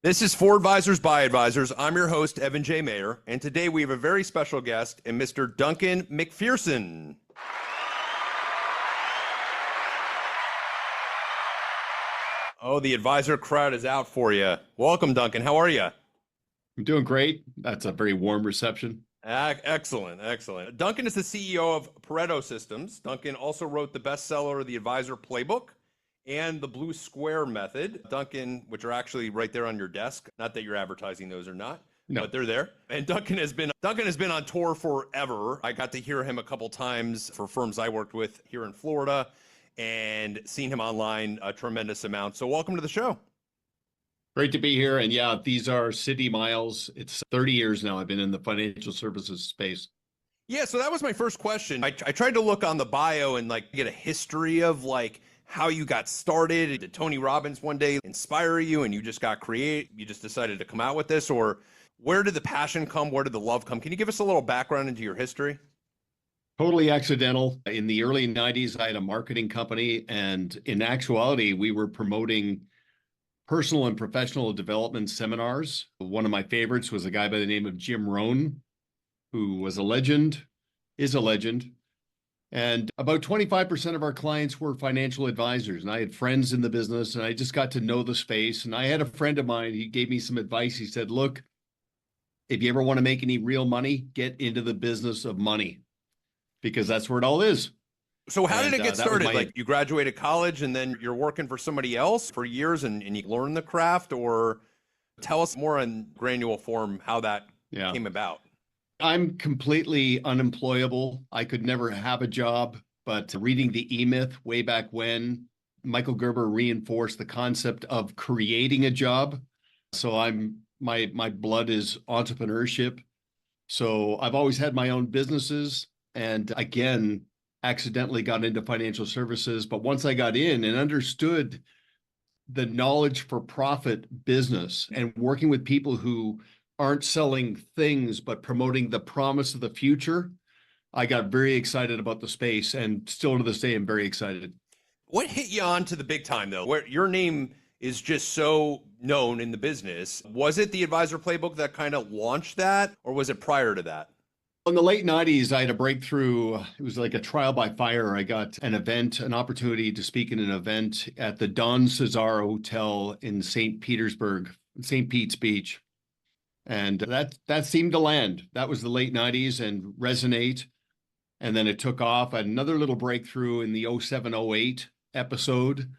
This is For Advisors by Advisors. I'm your host, Evan J. Mayer, and today we have a very special guest in Mr. Duncan MacPherson. Oh, the advisor crowd is out for you. Welcome, Duncan. How are you? I'm doing great. That's a very warm reception. Excellent, excellent. Duncan is the CEO of Pareto Systems. Duncan also wrote the bestseller, The Advisor Playbook, and the Blue Square Method. Duncan, which are actually right there on your desk. Not that you're advertising those or not, No. but they're there. And Duncan has been on tour forever. I got to hear him a couple times for firms I worked with here in Florida, and seen him online a tremendous amount. So welcome to the show. Great to be here. And yeah, these are city miles. It's 30 years now I've been in the financial services space. Yeah, so that was my first question. I tried to look on the bio and get a history of how you got started. Did Tony Robbins one day inspire you and you just you just decided to come out with this? Or where did the passion come? Where did the love come? Can you give us a little background into your history? Totally accidental. In the early 90s, I had a marketing company, and in actuality, we were promoting personal and professional development seminars. One of my favorites was a guy by the name of Jim Rohn, who was a legend, is a legend. And about 25% of our clients were financial advisors. And I had friends in the business, and I just got to know the space. And I had a friend of mine, he gave me some advice. He said, look, if you ever want to make any real money, get into the business of money, because that's where it all is. So how did it get started? You graduated college and then you're working for somebody else for years and you learn the craft? Or tell us more in granular form how that came about. I'm completely unemployable. I could never have a job, but reading the E-Myth way back when, Michael Gerber reinforced the concept of creating a job. So my blood is entrepreneurship. So I've always had my own businesses, and again, accidentally got into financial services. But once I got in and understood the knowledge for profit business and working with people who aren't selling things, but promoting the promise of the future, I got very excited about the space, and still to this day, I'm very excited. What hit you on to the big time though, where your name is just so known in the business? Was it the Advisor Playbook that kind of launched that, or was it prior to that? In the late 90s, I had a breakthrough. It was like a trial by fire. I got an opportunity to speak in an event at the Don Cesar Hotel in St. Petersburg, St. Pete's Beach. And that seemed to land. That was the late 90s and resonate. And then it took off. I had another little breakthrough in the 07-08 episode,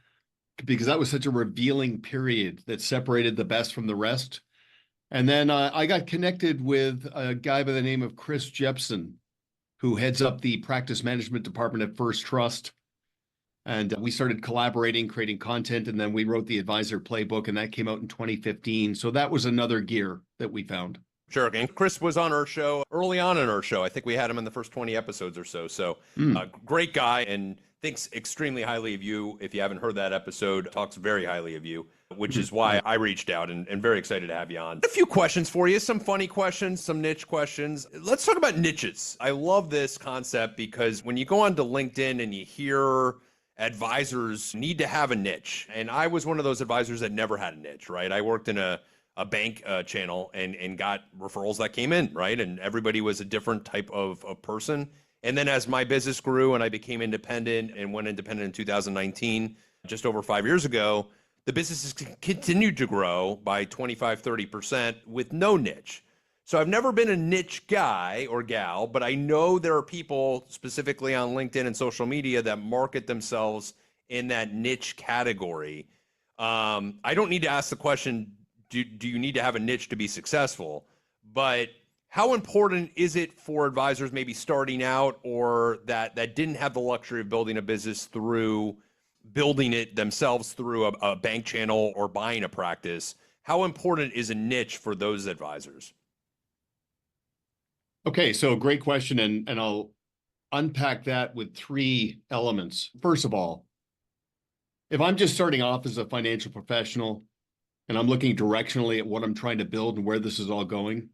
because that was such a revealing period that separated the best from the rest. And then I got connected with a guy by the name of Chris Jepson, who heads up the practice management department at First Trust. And we started collaborating, creating content, and then we wrote the Advisor Playbook, and that came out in 2015. So that was another gear that we found. Sure. And Chris was on our show early on in our show. I think we had him in the first 20 episodes or so. So great guy, and thinks extremely highly of you. If you haven't heard that episode, talks very highly of you, which is why I reached out, and very excited to have you on. A few questions for you, some funny questions, some niche questions. Let's talk about niches. I love this concept because when you go onto LinkedIn and you hear advisors need to have a niche, and I was one of those advisors that never had a niche, right? I worked in a bank channel and got referrals that came in, right? And everybody was a different type of person. And then as my business grew and I became independent and went independent in 2019, just over 5 years ago, the business has continued to grow by 25, 30% with no niche. So I've never been a niche guy or gal, but I know there are people specifically on LinkedIn and social media that market themselves in that niche category. I don't need to ask the question, do you need to have a niche to be successful? But how important is it for advisors maybe starting out, or that didn't have the luxury of building a business through building it themselves through a bank channel or buying a practice? How important is a niche for those advisors? Okay, so great question, and I'll unpack that with three elements. First of all, if I'm just starting off as a financial professional and I'm looking directionally at what I'm trying to build and where this is all going,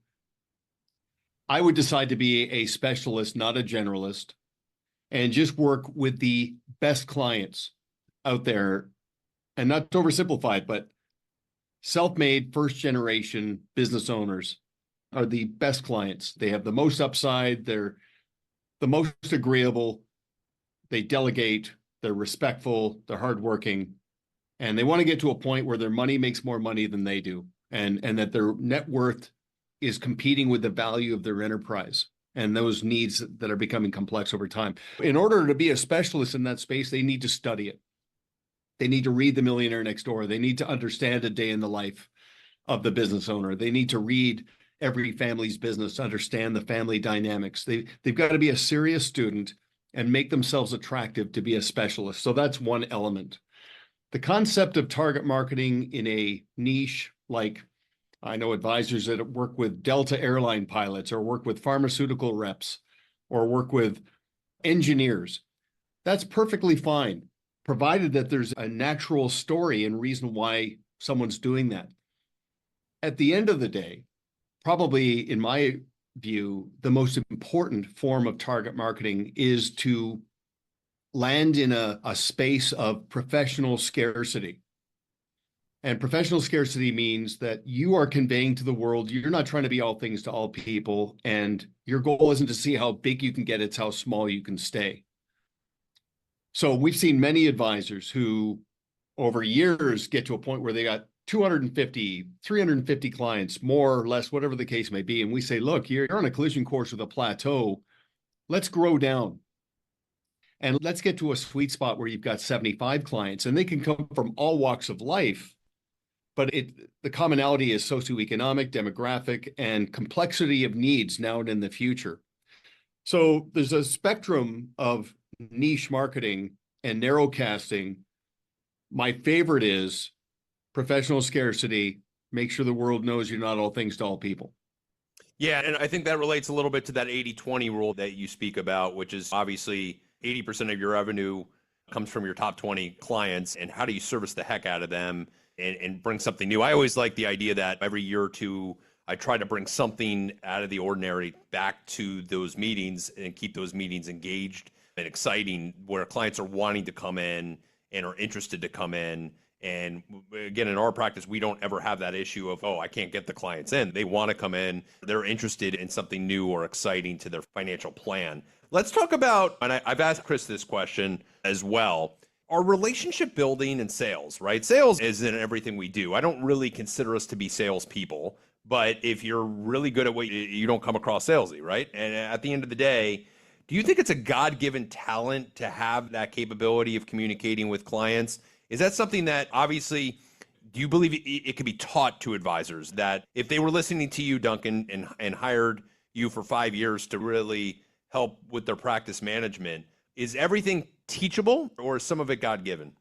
I would decide to be a specialist, not a generalist, and just work with the best clients out there. And not to oversimplify it, but self-made first generation business owners are the best clients. They have the most upside. They're the most agreeable. They delegate. They're respectful. They're hardworking. And they want to get to a point where their money makes more money than they do. And that their net worth is competing with the value of their enterprise and those needs that are becoming complex over time. In order to be a specialist in that space, they need to study it. They need to read The Millionaire Next Door. They need to understand a day in the life of the business owner. They need to read every family's business, understand the family dynamics. They've got to be a serious student and make themselves attractive to be a specialist. So that's one element. The concept of target marketing in a niche, like I know advisors that work with Delta airline pilots or work with pharmaceutical reps or work with engineers. That's perfectly fine, provided that there's a natural story and reason why someone's doing that. At the end of the day, probably in my view, the most important form of target marketing is to land in a space of professional scarcity. And professional scarcity means that you are conveying to the world, you're not trying to be all things to all people. And your goal isn't to see how big you can get, it's how small you can stay. So we've seen many advisors who over years get to a point where they got 250, 350 clients, more or less, whatever the case may be. And we say, look, you're on a collision course with a plateau. Let's grow down. And let's get to a sweet spot where you've got 75 clients, and they can come from all walks of life. But the commonality is socioeconomic, demographic, and complexity of needs now and in the future. So there's a spectrum of niche marketing and narrowcasting. My favorite is professional scarcity. Make sure the world knows you're not all things to all people. Yeah, and I think that relates a little bit to that 80-20 rule that you speak about, which is obviously 80% of your revenue comes from your top 20 clients, and how do you service the heck out of them and bring something new? I always like the idea that every year or two, I try to bring something out of the ordinary back to those meetings and keep those meetings engaged and exciting, where clients are wanting to come in and are interested to come in. And again, in our practice, we don't ever have that issue of, oh, I can't get the clients in. They want to come in. They're interested in something new or exciting to their financial plan. Let's talk about, and I've asked Chris this question as well, our relationship building and sales, right? Sales isn't everything we do. I don't really consider us to be salespeople, but if you're really good at what you don't come across salesy, right? And at the end of the day, do you think it's a God-given talent to have that capability of communicating with clients? Is that something that obviously, do you believe it could be taught to advisors, that if they were listening to you, Duncan, and hired you for 5 years to really help with their practice management, is everything teachable or is some of it God-given?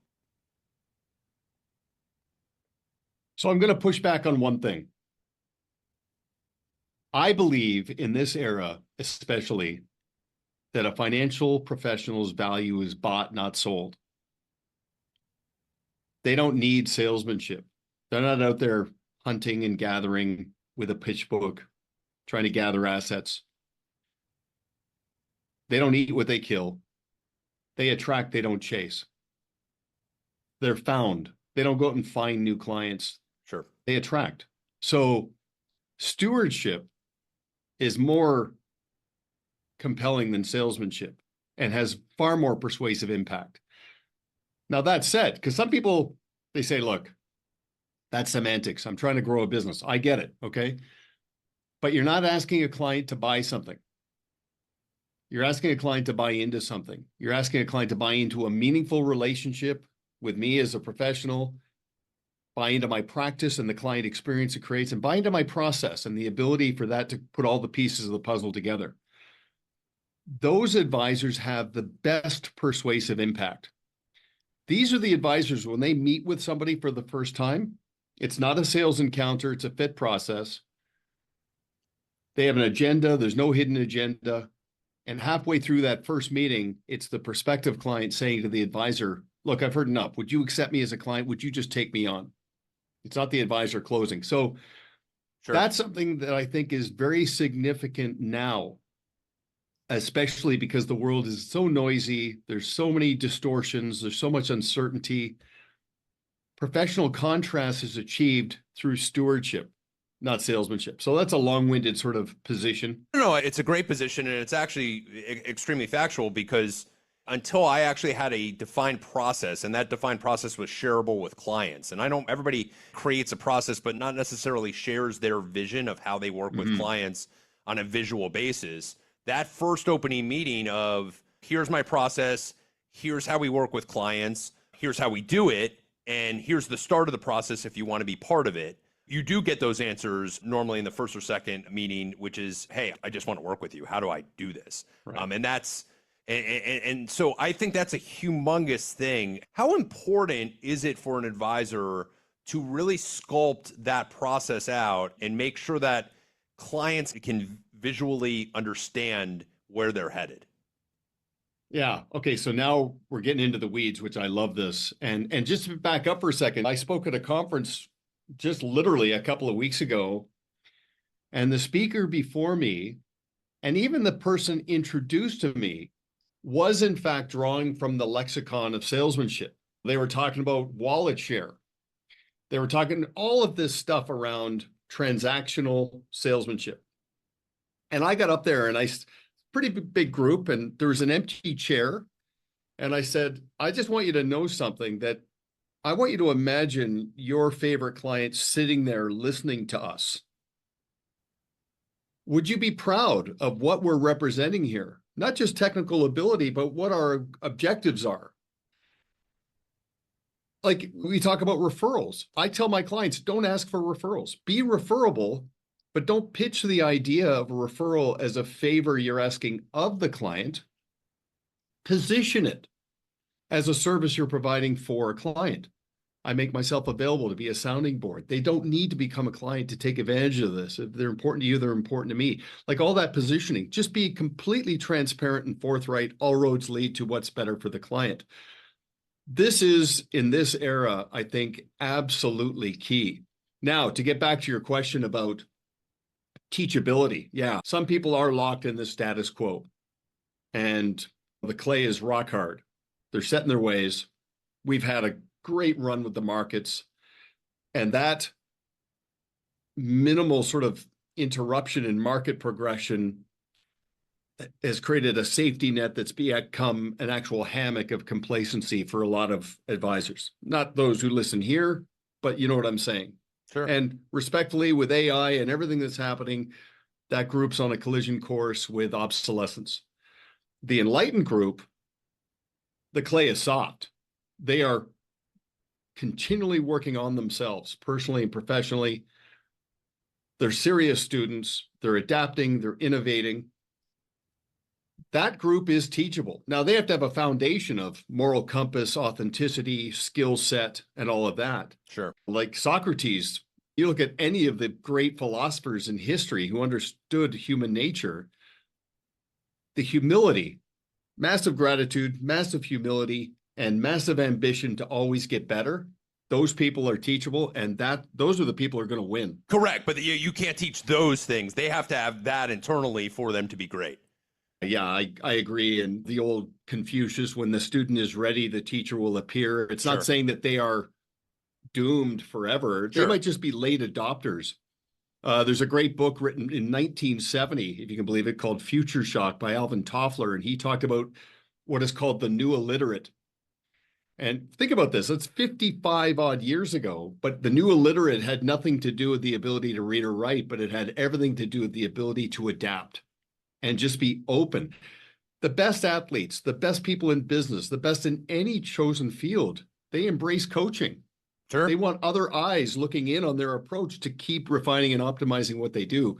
So I'm going to push back on one thing. I believe in this era, especially, that a financial professional's value is bought, not sold. They don't need salesmanship. They're not out there hunting and gathering with a pitch book, trying to gather assets. They don't eat what they kill. They attract, they don't chase. They're found. They don't go out and find new clients. Sure. They attract. So stewardship is more compelling than salesmanship and has far more persuasive impact. Now, that said, because some people, they say, look, that's semantics. I'm trying to grow a business. I get it, okay? But you're not asking a client to buy something. You're asking a client to buy into something. You're asking a client to buy into a meaningful relationship with me as a professional, buy into my practice and the client experience it creates, and buy into my process and the ability for that to put all the pieces of the puzzle together. Those advisors have the best persuasive impact. These are the advisors, when they meet with somebody for the first time, it's not a sales encounter, it's a fit process. They have an agenda, there's no hidden agenda. And halfway through that first meeting, it's the prospective client saying to the advisor, look, I've heard enough. Would you accept me as a client? Would you just take me on? It's not the advisor closing. So Sure. That's something that I think is very significant now, especially because the world is so noisy. There's so many distortions. There's so much uncertainty. Professional contrast is achieved through stewardship, not salesmanship. So that's a long-winded sort of position. No, it's a great position, and it's actually extremely factual because until I actually had a defined process, and that defined process was shareable with clients. And I know everybody creates a process, but not necessarily shares their vision of how they work with clients on a visual basis. That first opening meeting of here's my process, here's how we work with clients, here's how we do it, and here's the start of the process if you want to be part of it. You do get those answers normally in the first or second meeting, which is, hey, I just want to work with you. How do I do this? Right. And so I think that's a humongous thing. How important is it for an advisor to really sculpt that process out and make sure that clients can visually understand where they're headed? Yeah. Okay. So now we're getting into the weeds, which I love this. And just to back up for a second, I spoke at a conference just literally a couple of weeks ago, and the speaker before me, and even the person introduced to me, was in fact drawing from the lexicon of salesmanship. They were talking about wallet share. They were talking all of this stuff around transactional salesmanship. And I got up there and pretty big group, and there was an empty chair. And I said, I just want you to know something, that I want you to imagine your favorite client sitting there listening to us. Would you be proud of what we're representing here? Not just technical ability, but what our objectives are. Like we talk about referrals. I tell my clients, don't ask for referrals. Be referable, but don't pitch the idea of a referral as a favor you're asking of the client. Position it as a service you're providing for a client. I make myself available to be a sounding board. They don't need to become a client to take advantage of this. If they're important to you, they're important to me. Like all that positioning, just be completely transparent and forthright. All roads lead to what's better for the client. This is, in this era, I think, absolutely key. Now, to get back to your question about teachability. Yeah, some people are locked in the status quo, and the clay is rock hard. They're set in their ways. We've had a great run with the markets, and that minimal sort of interruption in market progression has created a safety net that's become an actual hammock of complacency for a lot of advisors. Not those who listen here, but you know what I'm saying. Sure. And respectfully, with AI and everything that's happening, that group's on a collision course with obsolescence. The enlightened group, the clay is soft. They are continually working on themselves, personally and professionally. They're serious students. They're adapting. They're innovating. That group is teachable. Now, they have to have a foundation of moral compass, authenticity, skill set, and all of that. Sure. Like Socrates, you look at any of the great philosophers in history who understood human nature, the humility, massive gratitude, massive humility, and massive ambition to always get better. Those people are teachable, and those are the people who are going to win. Correct. But you can't teach those things. They have to have that internally for them to be great. Yeah, I agree. And the old Confucius, when the student is ready, the teacher will appear. It's Sure. not saying that they are doomed forever. Sure. They might just be late adopters. There's a great book written in 1970, if you can believe it, called Future Shock by Alvin Toffler. And he talked about what is called the new illiterate. And think about this, it's 55 odd years ago, but the new illiterate had nothing to do with the ability to read or write, but it had everything to do with the ability to adapt and just be open. The best athletes, the best people in business, the best in any chosen field, they embrace coaching. Sure. They want other eyes looking in on their approach to keep refining and optimizing what they do.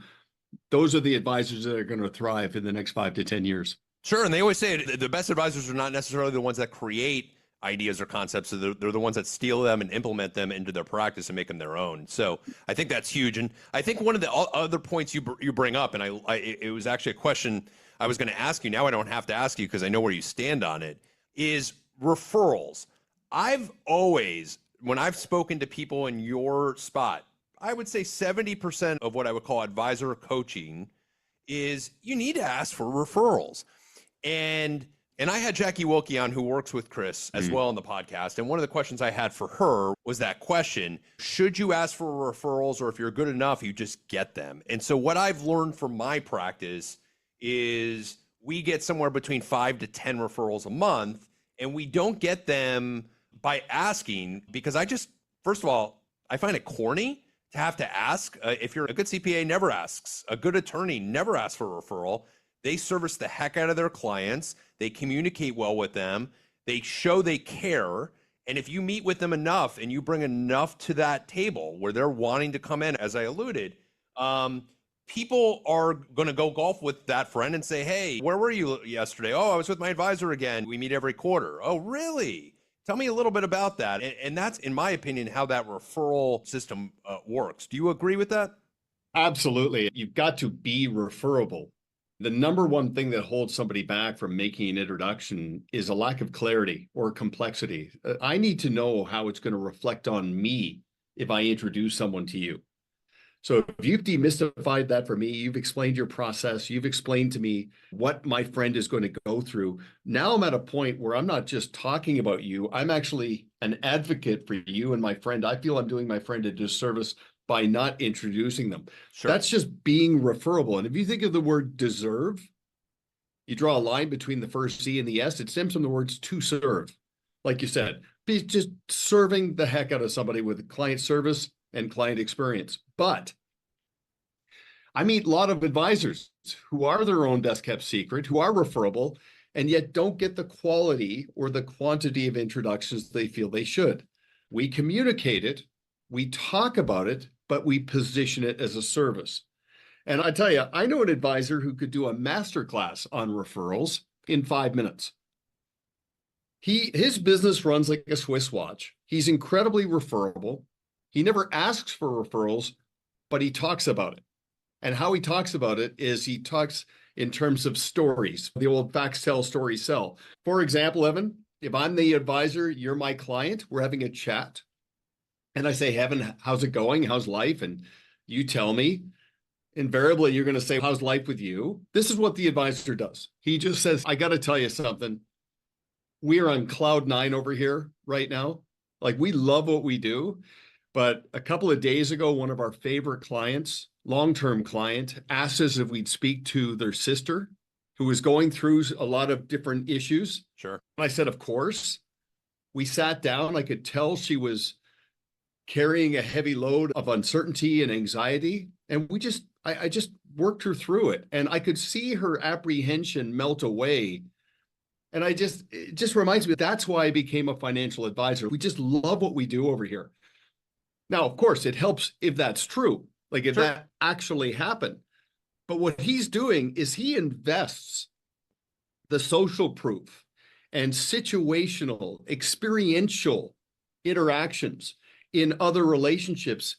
Those are the advisors that are going to thrive in the next 5 to 10 years. Sure. And they always say the best advisors are not necessarily the ones that create ideas or concepts. So they're the ones that steal them and implement them into their practice and make them their own. So I think that's huge. And I think one of the other points you bring up, and it was actually a question I was going to ask you. Now I don't have to ask you because I know where you stand on it, is referrals. I've always, when I've spoken to people in your spot, I would say 70% of what I would call advisor coaching is you need to ask for referrals. And And I had Jackie Wilkie on, who works with Chris as well on the podcast. And one of the questions I had for her was that question: should you ask for referrals, or if you're good enough, you just get them? And so what I've learned from my practice is we get somewhere between 5 to 10 referrals a month, and we don't get them by asking, because first of all, I find it corny to have to ask. If you're a good CPA, never asks. A good attorney never asks for a referral. They service the heck out of their clients. They communicate well with them. They show they care. And if you meet with them enough and you bring enough to that table where they're wanting to come in, as I alluded, people are going to go golf with that friend and say, hey, where were you yesterday? Oh, I was with my advisor again. We meet every quarter. Oh, really? Tell me a little bit about that. And that's, in my opinion, how that referral system works. Do you agree with that? Absolutely. You've got to be referable. The number one thing that holds somebody back from making an introduction is a lack of clarity or complexity. I need to know how it's going to reflect on me if I introduce someone to you. So if you've demystified that for me, you've explained your process, you've explained to me what my friend is going to go through. Now I'm at a point where I'm not just talking about you, I'm actually an advocate for you and my friend. I feel I'm doing my friend a disservice by not introducing them. Sure. That's just being referable. And if you think of the word deserve, you draw a line between the first C and the S, it stems from the words to serve. Like you said, be just serving the heck out of somebody with client service and client experience. But I meet a lot of advisors who are their own best kept secret, who are referable, and yet don't get the quality or the quantity of introductions they feel they should. We communicate it, we talk about it, but we position it as a service. And I tell you, I know an advisor who could do a masterclass on referrals in 5 minutes. His business runs like a Swiss watch. He's incredibly referable. He never asks for referrals, but he talks about it. And how he talks about it is he talks in terms of stories, the old facts tell, stories sell. For example, Evan, if I'm the advisor, you're my client, we're having a chat. And I say, Evan, how's it going? How's life? And you tell me. Invariably, you're going to say, how's life with you? This is what the advisor does. He just says, I got to tell you something. We are on cloud 9 over here right now. Like, we love what we do. But a couple of days ago, one of our favorite clients, long-term client, asked us if we'd speak to their sister, who was going through a lot of different issues. Sure. And I said, of course. We sat down. I could tell she was carrying a heavy load of uncertainty and anxiety. And I just worked her through it. And I could see her apprehension melt away. And it just reminds me, that's why I became a financial advisor. We just love what we do over here. Now, of course, it helps if that's true, like if that actually happened. But what he's doing is he invests the social proof and situational, experiential interactions in other relationships.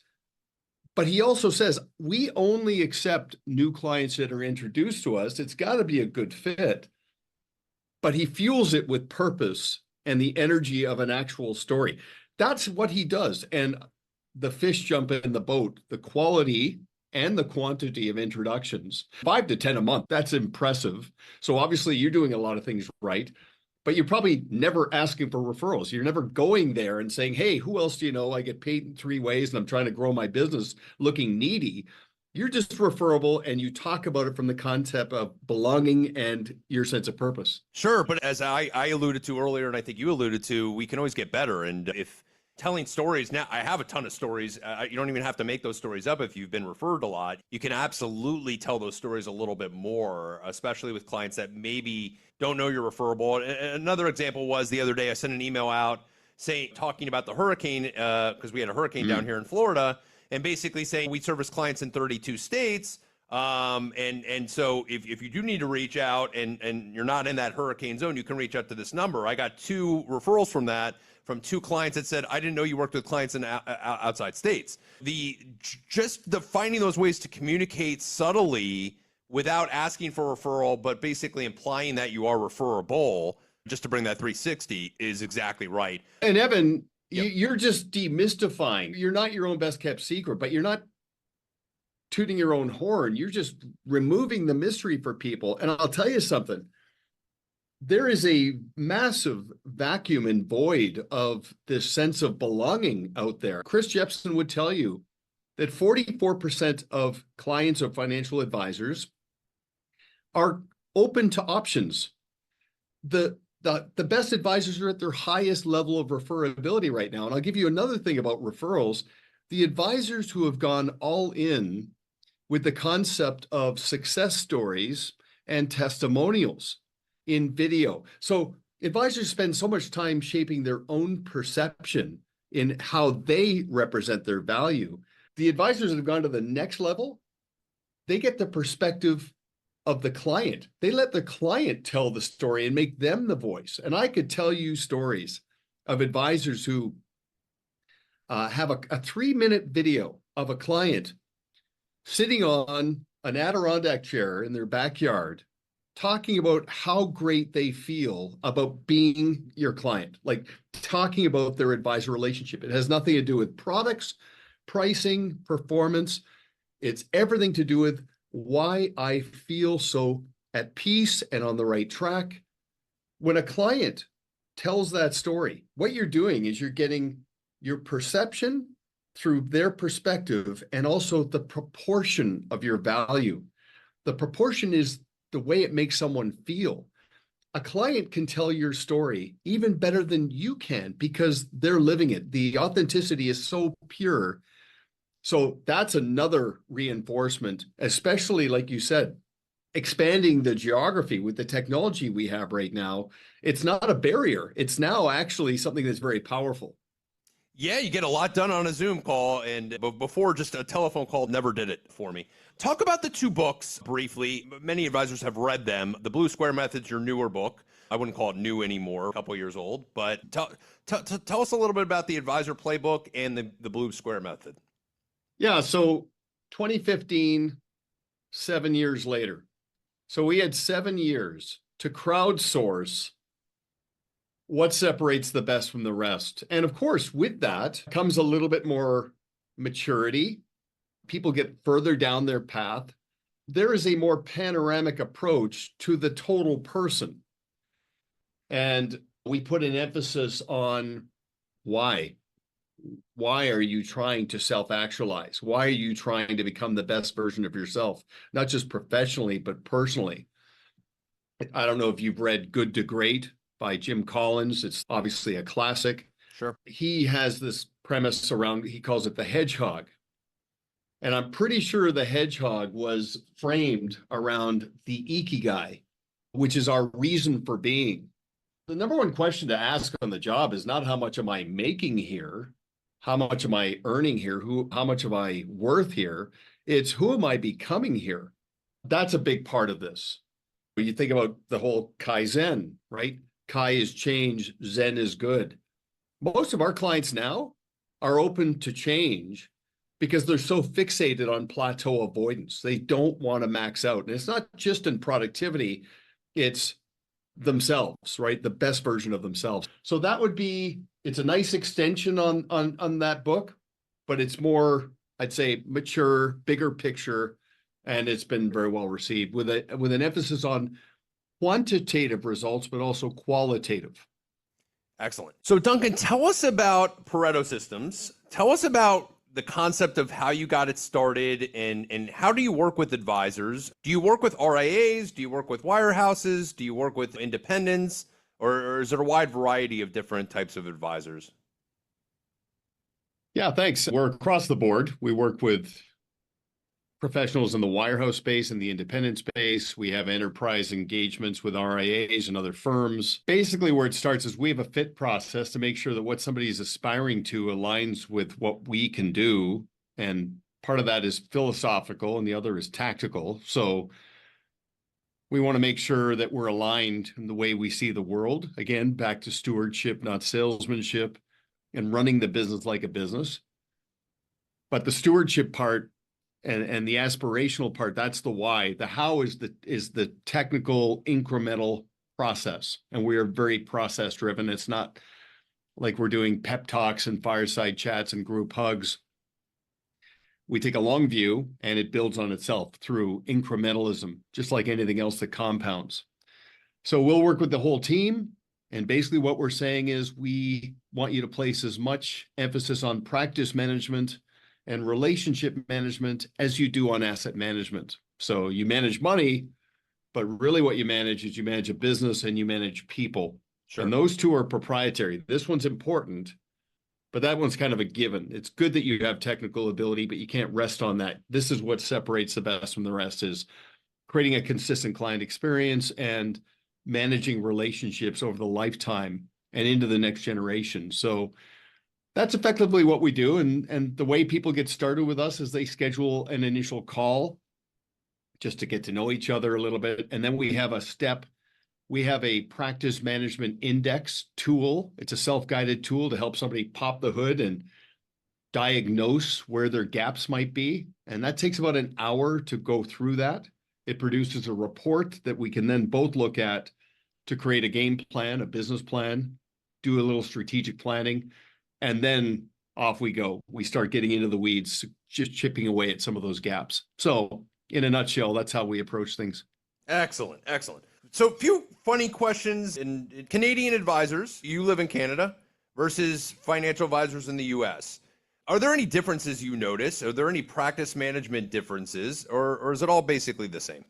But he also says, we only accept new clients that are introduced to us. It's got to be a good fit. But he fuels it with purpose and the energy of an actual story. That's what he does. And the fish jump in the boat, the quality and the quantity of introductions, 5 to 10 a month, that's impressive. So obviously you're doing a lot of things right, but you're probably never asking for referrals. You're never going there and saying, hey, who else do you know? I get paid in 3 ways and I'm trying to grow my business, looking needy. You're just referable, and you talk about it from the concept of belonging and your sense of purpose. Sure. But as I alluded to earlier, and I think you alluded to, we can always get better. And if telling stories, now I have a ton of stories. You don't even have to make those stories up if you've been referred a lot. You can absolutely tell those stories a little bit more, especially with clients that maybe don't know you're referable. Another example was the other day, I sent an email out talking about the hurricane, because we had a hurricane down here in Florida, and basically saying we service clients in 32 states. And so if you do need to reach out and you're not in that hurricane zone, you can reach out to this number. I got 2 referrals from 2 clients that said, I didn't know you worked with clients in outside states. Just the finding those ways to communicate subtly without asking for a referral, but basically implying that you are referable, just to bring that 360, is exactly right. And Evan, you're just demystifying. You're not your own best kept secret, but you're not tooting your own horn. You're just removing the mystery for people. And I'll tell you something. there is a massive vacuum and void of this sense of belonging out there. Chris Jepson would tell you that 44% of clients of financial advisors are open to options. The best advisors are at their highest level of referability right now. And I'll give you another thing about referrals. The advisors who have gone all in with the concept of success stories and testimonials in video. So advisors spend so much time shaping their own perception in how they represent their value. The advisors that have gone to the next level, they get the perspective of the client. They let the client tell the story and make them the voice. And I could tell you stories of advisors who have a 3-minute video of a client sitting on an Adirondack chair in their backyard, talking about how great they feel about being your client, like talking about their advisor relationship. It has nothing to do with products, pricing, performance. It's everything to do with why I feel so at peace and on the right track. When a client tells that story, what you're doing is you're getting your perception through their perspective and also the proportion of your value. The proportion is the way it makes someone feel. A client can tell your story even better than you can because they're living it. The authenticity is so pure. So that's another reinforcement, especially like you said, expanding the geography with the technology we have right now. It's not a barrier. It's now actually something that's very powerful. Yeah, you get a lot done on a Zoom call, and before just a telephone call never did it for me. Talk about the 2 books briefly. Many advisors have read them. The Blue Square Method's your newer book. I wouldn't call it new anymore, a couple years old, but tell us a little bit about the Advisor Playbook and the Blue Square Method. Yeah, so 2015, 7 years later. So we had 7 years to crowdsource what separates the best from the rest. And of course, with that comes a little bit more maturity. People get further down their path. There is a more panoramic approach to the total person. And we put an emphasis on why. Why are you trying to self-actualize? Why are you trying to become the best version of yourself? Not just professionally, but personally. I don't know if you've read Good to Great by Jim Collins. It's obviously a classic. Sure. He has this premise around, he calls it the hedgehog. And I'm pretty sure the hedgehog was framed around the ikigai, which is our reason for being. The number one question to ask on the job is not how much am I making here? How much am I earning here? How much am I worth here? It's who am I becoming here? That's a big part of this. When you think about the whole Kaizen, right? Kai is change, Zen is good. Most of our clients now are open to change because they're so fixated on plateau avoidance. They don't want to max out. And it's not just in productivity, it's themselves, right? The best version of themselves. So that would be, it's a nice extension on that book, but it's more, I'd say, mature, bigger picture, and it's been very well received with an emphasis on quantitative results, but also qualitative. Excellent. So Duncan, tell us about Pareto Systems. Tell us about the concept of how you got it started and how do you work with advisors? Do you work with RIAs? Do you work with wirehouses? Do you work with independents? Or is it a wide variety of different types of advisors? Yeah, thanks. We're across the board. We work with professionals in the wirehouse space and the independent space. We have enterprise engagements with RIAs and other firms. Basically, where it starts is we have a fit process to make sure that what somebody is aspiring to aligns with what we can do. And part of that is philosophical and the other is tactical. So we want to make sure that we're aligned in the way we see the world. Again, back to stewardship, not salesmanship, and running the business like a business. But the stewardship part and the aspirational part, that's the why. The how is the technical incremental process. And we are very process driven. It's not like we're doing pep talks and fireside chats and group hugs. We take a long view and it builds on itself through incrementalism, just like anything else that compounds. So we'll work with the whole team. And basically what we're saying is we want you to place as much emphasis on practice management and relationship management as you do on asset management. So you manage money, but really what you manage is you manage a business and you manage people. Sure. And those two are proprietary. This one's important, but that one's kind of a given. It's good that you have technical ability, but you can't rest on that. This is what separates the best from the rest, is creating a consistent client experience and managing relationships over the lifetime and into the next generation. So that's effectively what we do. And the way people get started with us is they schedule an initial call just to get to know each other a little bit. And then we have a practice management index tool. It's a self-guided tool to help somebody pop the hood and diagnose where their gaps might be. And that takes about an hour to go through that. It produces a report that we can then both look at to create a game plan, a business plan, do a little strategic planning, and then off we go. We start getting into the weeds, just chipping away at some of those gaps. So in a nutshell, that's how we approach things. Excellent. Excellent. So a few funny questions. In Canadian advisors, you live in Canada, versus financial advisors in the US. Are there any differences you notice? Are there any practice management differences, or is it all basically the same?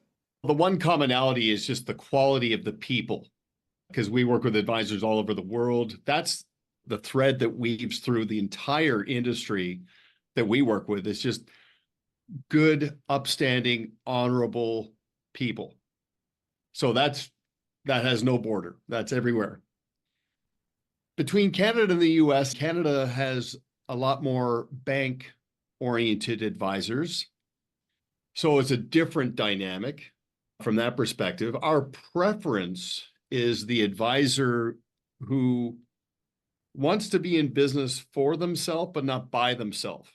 The one commonality is just the quality of the people, because we work with advisors all over the world. That's the thread that weaves through the entire industry that we work with. It's just good, upstanding, honorable people. So that has no border. That's everywhere. Between Canada and the US, Canada has a lot more bank-oriented advisors. So it's a different dynamic from that perspective. Our preference is the advisor who wants to be in business for themselves, but not by themselves.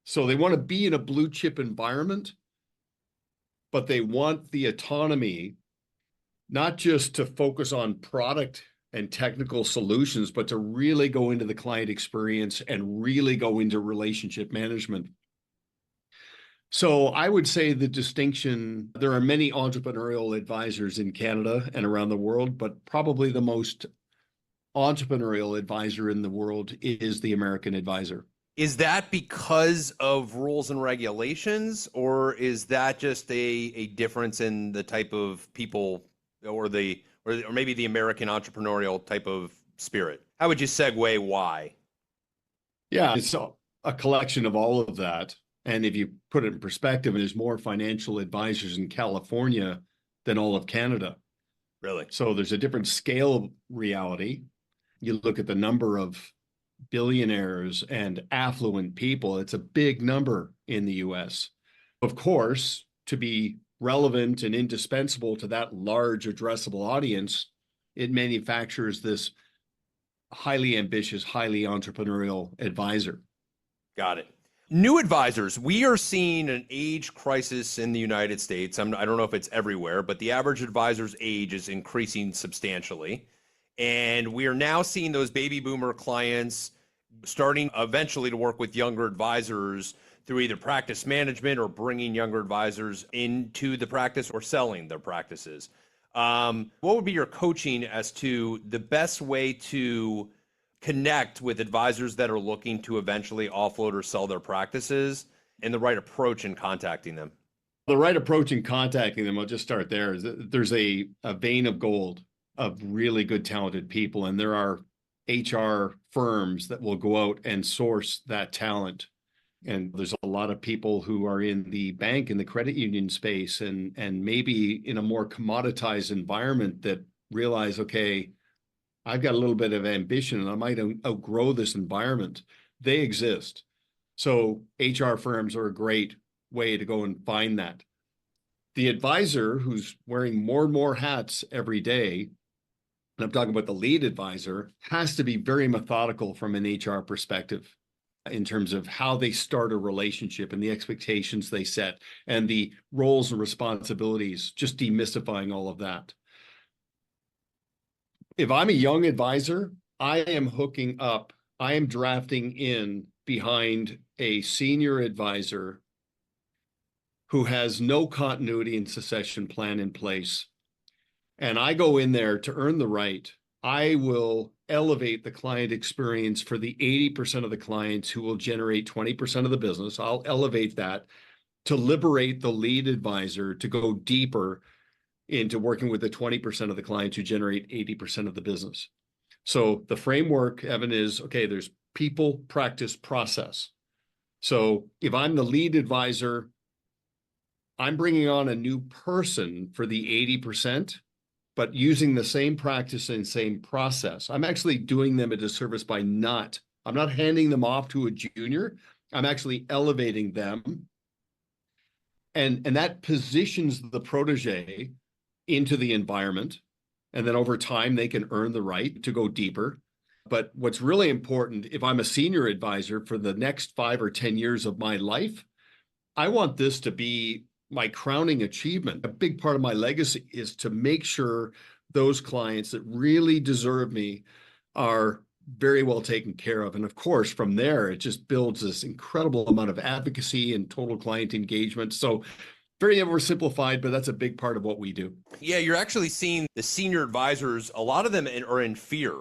So they want to be in a blue chip environment, but they want the autonomy, not just to focus on product and technical solutions, but to really go into the client experience and really go into relationship management. So I would say the distinction, there are many entrepreneurial advisors in Canada and around the world, but probably the most entrepreneurial advisor in the world is the American advisor. Is that because of rules and regulations, or is that just a difference in the type of people, or maybe the American entrepreneurial type of spirit? How would you segue why? Yeah, it's a collection of all of that. And if you put it in perspective, there's more financial advisors in California than all of Canada. Really? So there's a different scale of reality. You look at the number of billionaires and affluent people, it's a big number in the US. Of course, to be relevant and indispensable to that large addressable audience, it manufactures this highly ambitious, highly entrepreneurial advisor. Got it. New advisors, we are seeing an age crisis in the United States. I don't know if it's everywhere, but the average advisor's age is increasing substantially. And we are now seeing those baby boomer clients starting eventually to work with younger advisors through either practice management or bringing younger advisors into the practice or selling their practices. What would be your coaching as to the best way to connect with advisors that are looking to eventually offload or sell their practices, and the right approach in contacting them? The right approach in contacting them, I'll just start there, is that there's a vein of gold of really good, talented people, and there are HR firms that will go out and source that talent. And there's a lot of people who are in the bank and the credit union space and maybe in a more commoditized environment that realize, okay, I've got a little bit of ambition and I might outgrow this environment. They exist. So HR firms are a great way to go and find that. The advisor who's wearing more and more hats every day, and I'm talking about the lead advisor, has to be very methodical from an HR perspective in terms of how they start a relationship and the expectations they set and the roles and responsibilities, just demystifying all of that. If I'm a young advisor, I am drafting in behind a senior advisor who has no continuity and succession plan in place. and I go in there to earn the right, I will elevate the client experience for the 80% of the clients who will generate 20% of the business. I'll elevate that to liberate the lead advisor to go deeper into working with the 20% of the clients who generate 80% of the business. So the framework, Evan, is okay, there's people, practice, process. So if I'm the lead advisor, I'm bringing on a new person for the 80%, but using the same practice and same process. I'm actually doing them a disservice by I'm not handing them off to a junior. I'm actually elevating them. And that positions the protege into the environment. And then over time, they can earn the right to go deeper. But what's really important, if I'm a senior advisor for the next 5 or 10 years of my life, I want this to be my crowning achievement. A big part of my legacy is to make sure those clients that really deserve me are very well taken care of. And of course, from there, it just builds this incredible amount of advocacy and total client engagement. So very oversimplified, but that's a big part of what we do. Yeah, you're actually seeing the senior advisors, a lot of them are in fear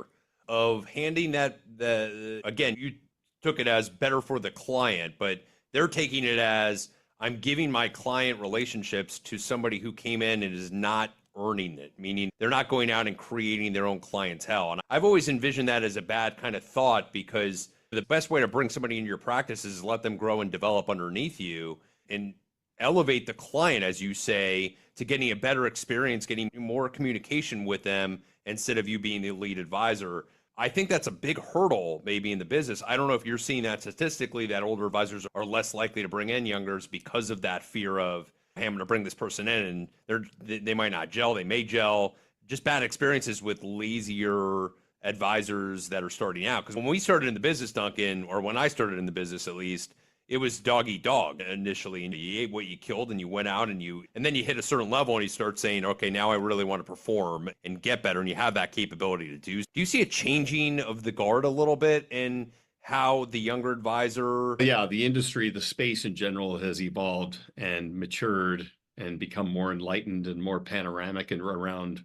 of handing again, you took it as better for the client, but they're taking it as I'm giving my client relationships to somebody who came in and is not earning it, meaning they're not going out and creating their own clientele. And I've always envisioned that as a bad kind of thought, because the best way to bring somebody into your practice is let them grow and develop underneath you and elevate the client, as you say, to getting a better experience, getting more communication with them instead of you being the lead advisor. I think that's a big hurdle maybe in the business. I don't know if you're seeing that statistically, that older advisors are less likely to bring in youngers because of that fear of, hey, I'm going to bring this person in and they might not gel, they may gel. Just bad experiences with lazier advisors that are starting out. Because when we started in the business, Duncan, or when I started in the business at least, it was dog eat dog initially, and you ate what you killed, and you went out and then you hit a certain level and you start saying, okay, now I really want to perform and get better, and you have that capability to do. Do you see a changing of the guard a little bit in how the younger advisor? Yeah, the industry, the space in general has evolved and matured and become more enlightened and more panoramic and around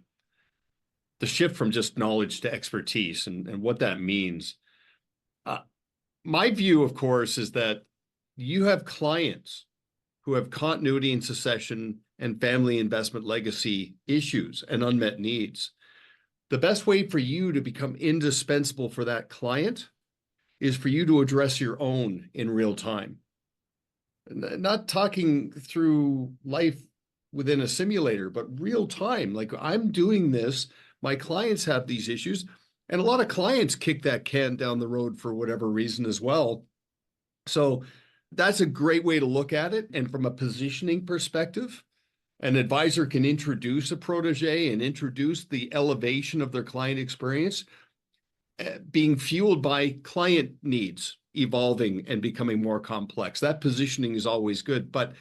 the shift from just knowledge to expertise and what that means. My view, of course, is that you have clients who have continuity and succession and family investment legacy issues and unmet needs. The best way for you to become indispensable for that client is for you to address your own in real time. Not talking through life within a simulator, but real time. Like, I'm doing this, my clients have these issues, and a lot of clients kick that can down the road for whatever reason as well. So that's a great way to look at it. And from a positioning perspective, an advisor can introduce a protege and introduce the elevation of their client experience, being fueled by client needs evolving and becoming more complex. That positioning is always good, but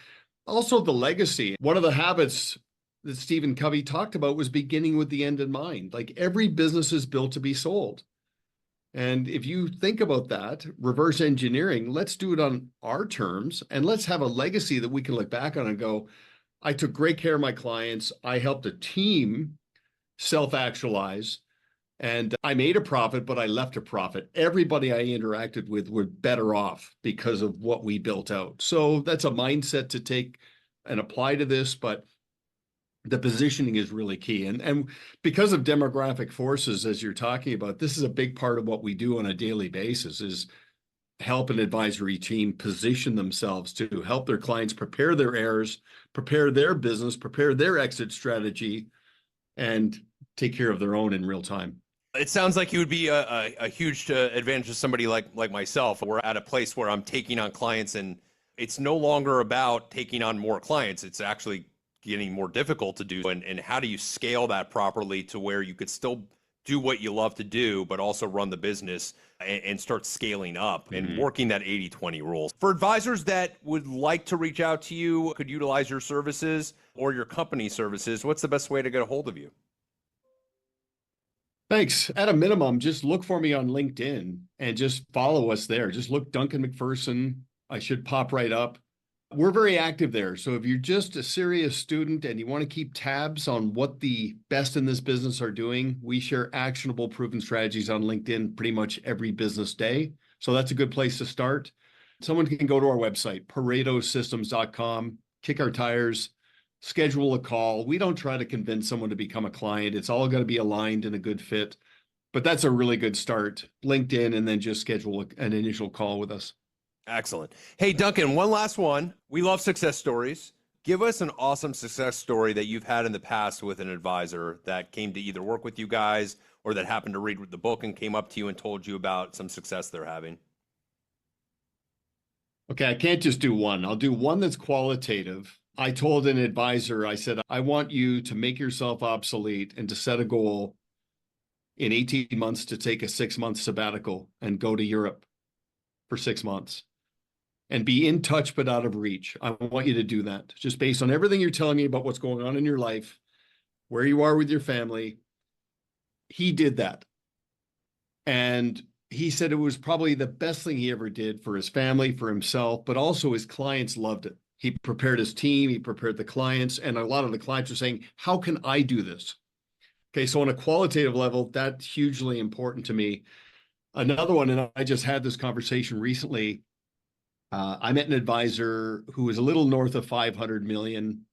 also the legacy. One of the habits that Stephen Covey talked about was beginning with the end in mind. Like, every business is built to be sold. And if you think about that, reverse engineering, let's do it on our terms, and let's have a legacy that we can look back on and go, I took great care of my clients. I helped a team self-actualize, and I made a profit, but I left a profit. Everybody I interacted with were better off because of what we built out. So that's a mindset to take and apply to this, but the positioning is really key. And because of demographic forces, as you're talking about, this is a big part of what we do on a daily basis, is help an advisory team position themselves to help their clients prepare their heirs, prepare their business, prepare their exit strategy, and take care of their own in real time. It sounds like you would be a huge advantage to somebody like myself. We're at a place where I'm taking on clients, and it's no longer about taking on more clients. It's actually getting more difficult to do. And how do you scale that properly to where you could still do what you love to do, but also run the business and start scaling up and working that 80-20 rule. For advisors that would like to reach out to you, could utilize your services or your company services, what's the best way to get a hold of you? Thanks. At a minimum, just look for me on LinkedIn and just follow us there. Just look Duncan MacPherson. I should pop right up. We're very active there. So if you're just a serious student and you want to keep tabs on what the best in this business are doing, we share actionable proven strategies on LinkedIn pretty much every business day. So that's a good place to start. Someone can go to our website, paretosystems.com, kick our tires, schedule a call. We don't try to convince someone to become a client. It's all got to be aligned and a good fit. But that's a really good start. LinkedIn, and then just schedule an initial call with us. Excellent. Hey, Duncan, one last one. We love success stories. Give us an awesome success story that you've had in the past with an advisor that came to either work with you guys or that happened to read the book and came up to you and told you about some success they're having. Okay, I can't just do one. I'll do one that's qualitative. I told an advisor, I said, I want you to make yourself obsolete and to set a goal in 18 months to take a 6-month sabbatical and go to Europe for 6 months. And be in touch but out of reach. I want you to do that. Just based on everything you're telling me about what's going on in your life, where you are with your family. He did that. And he said it was probably the best thing he ever did for his family, for himself, but also his clients loved it. He prepared his team, he prepared the clients, and a lot of the clients are saying, how can I do this? Okay, so on a qualitative level, that's hugely important to me. Another one, and I just had this conversation recently. I met an advisor who was a little north of 500 million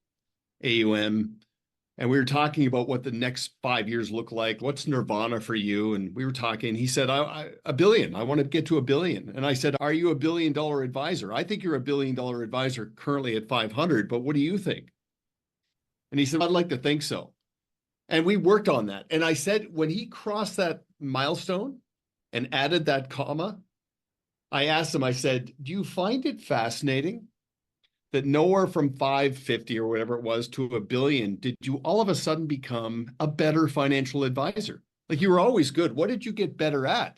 AUM, and we were talking about what the next 5 years look like. What's nirvana for you? And we were talking. He said, a billion. I want to get to a billion. And I said, are you $1 billion advisor? I think you're $1 billion advisor currently at 500, but what do you think? And he said, I'd like to think so. And we worked on that. And I said, when he crossed that milestone and added that comma, I asked him, I said, do you find it fascinating that nowhere from 550 or whatever it was to $1 billion, did you all of a sudden become a better financial advisor? Like, you were always good. What did you get better at?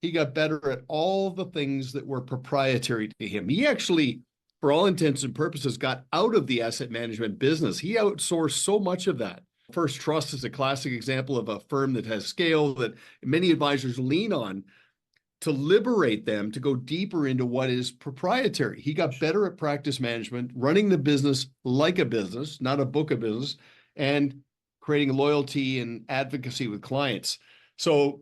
He got better at all the things that were proprietary to him. He actually, for all intents and purposes, got out of the asset management business. He outsourced so much of that. First Trust is a classic example of a firm that has scale that many advisors lean on to liberate them to go deeper into what is proprietary. He got better at practice management, running the business like a business, not a book of business, and creating loyalty and advocacy with clients. So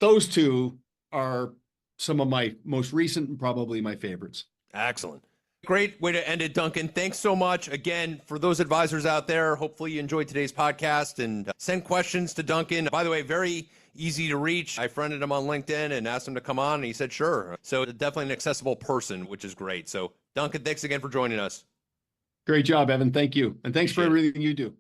those two are some of my most recent and probably my favorites. Excellent. Great way to end it, Duncan. Thanks so much. Again, for those advisors out there, hopefully you enjoyed today's podcast and send questions to Duncan. By the way, very easy to reach. I friended him on LinkedIn and asked him to come on, and he said, sure. So definitely an accessible person, which is great. So Duncan, thanks again for joining us. Great job, Evan. Thank you. And thanks for everything you do.